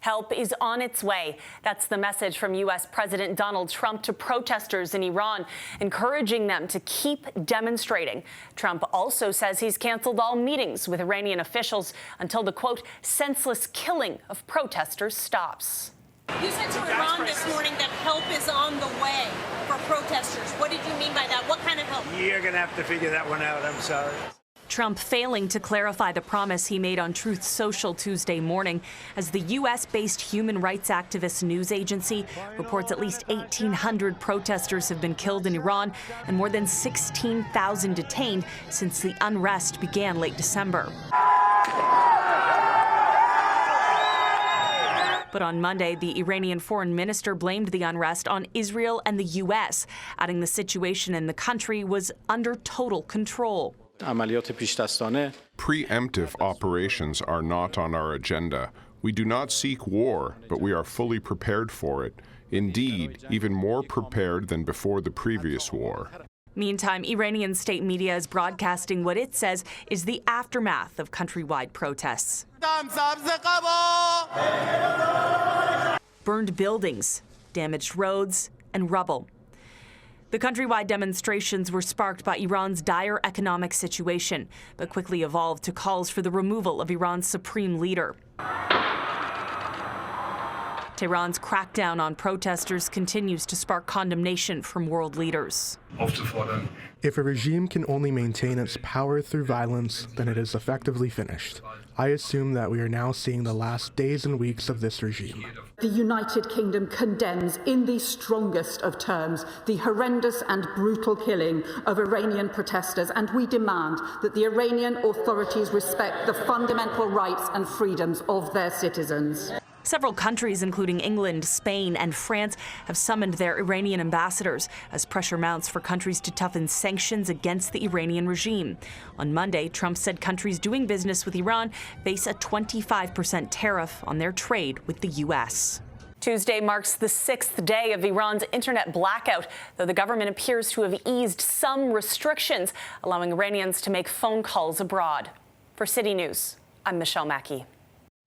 Help is on its way. That's the message from U.S. President Donald Trump to protesters in Iran, encouraging them to keep demonstrating. Trump also says he's canceled all meetings with Iranian officials until the, quote, senseless killing of protesters stops. You said to Iran this morning that help is on the way for protesters. What did you mean by that? What kind of help? You're going to have to figure that one out. I'm sorry. Trump failing to clarify the promise he made on Truth Social Tuesday morning as the U.S.-based human rights activist news agency reports at least 1,800 protesters have been killed in Iran and more than 16,000 detained since the unrest began late December. But on Monday, the Iranian foreign minister blamed the unrest on Israel and the U.S., adding the situation in the country was under total control. Preemptive operations are not on our agenda. We do not seek war, but we are fully prepared for it. Indeed, even more prepared than before the previous war. Meantime, Iranian state media is broadcasting what it says is the aftermath of countrywide protests. Burned buildings, damaged roads, and rubble. The countrywide demonstrations were sparked by Iran's dire economic situation, but quickly evolved to calls for the removal of Iran's supreme leader. Tehran's crackdown on protesters continues to spark condemnation from world leaders. If a regime can only maintain its power through violence, then it is effectively finished. I assume that we are now seeing the last days and weeks of this regime. The United Kingdom condemns in the strongest of terms the horrendous and brutal killing of Iranian protesters, and we demand that the Iranian authorities respect the fundamental rights and freedoms of their citizens. Several countries, including England, Spain, and France, have summoned their Iranian ambassadors as pressure mounts for countries to toughen sanctions against the Iranian regime. On Monday, Trump said countries doing business with Iran face a 25% tariff on their trade with the U.S. Tuesday marks the 6th day of Iran's internet blackout, though the government appears to have eased some restrictions, allowing Iranians to make phone calls abroad. For City News, I'm Michelle Mackey.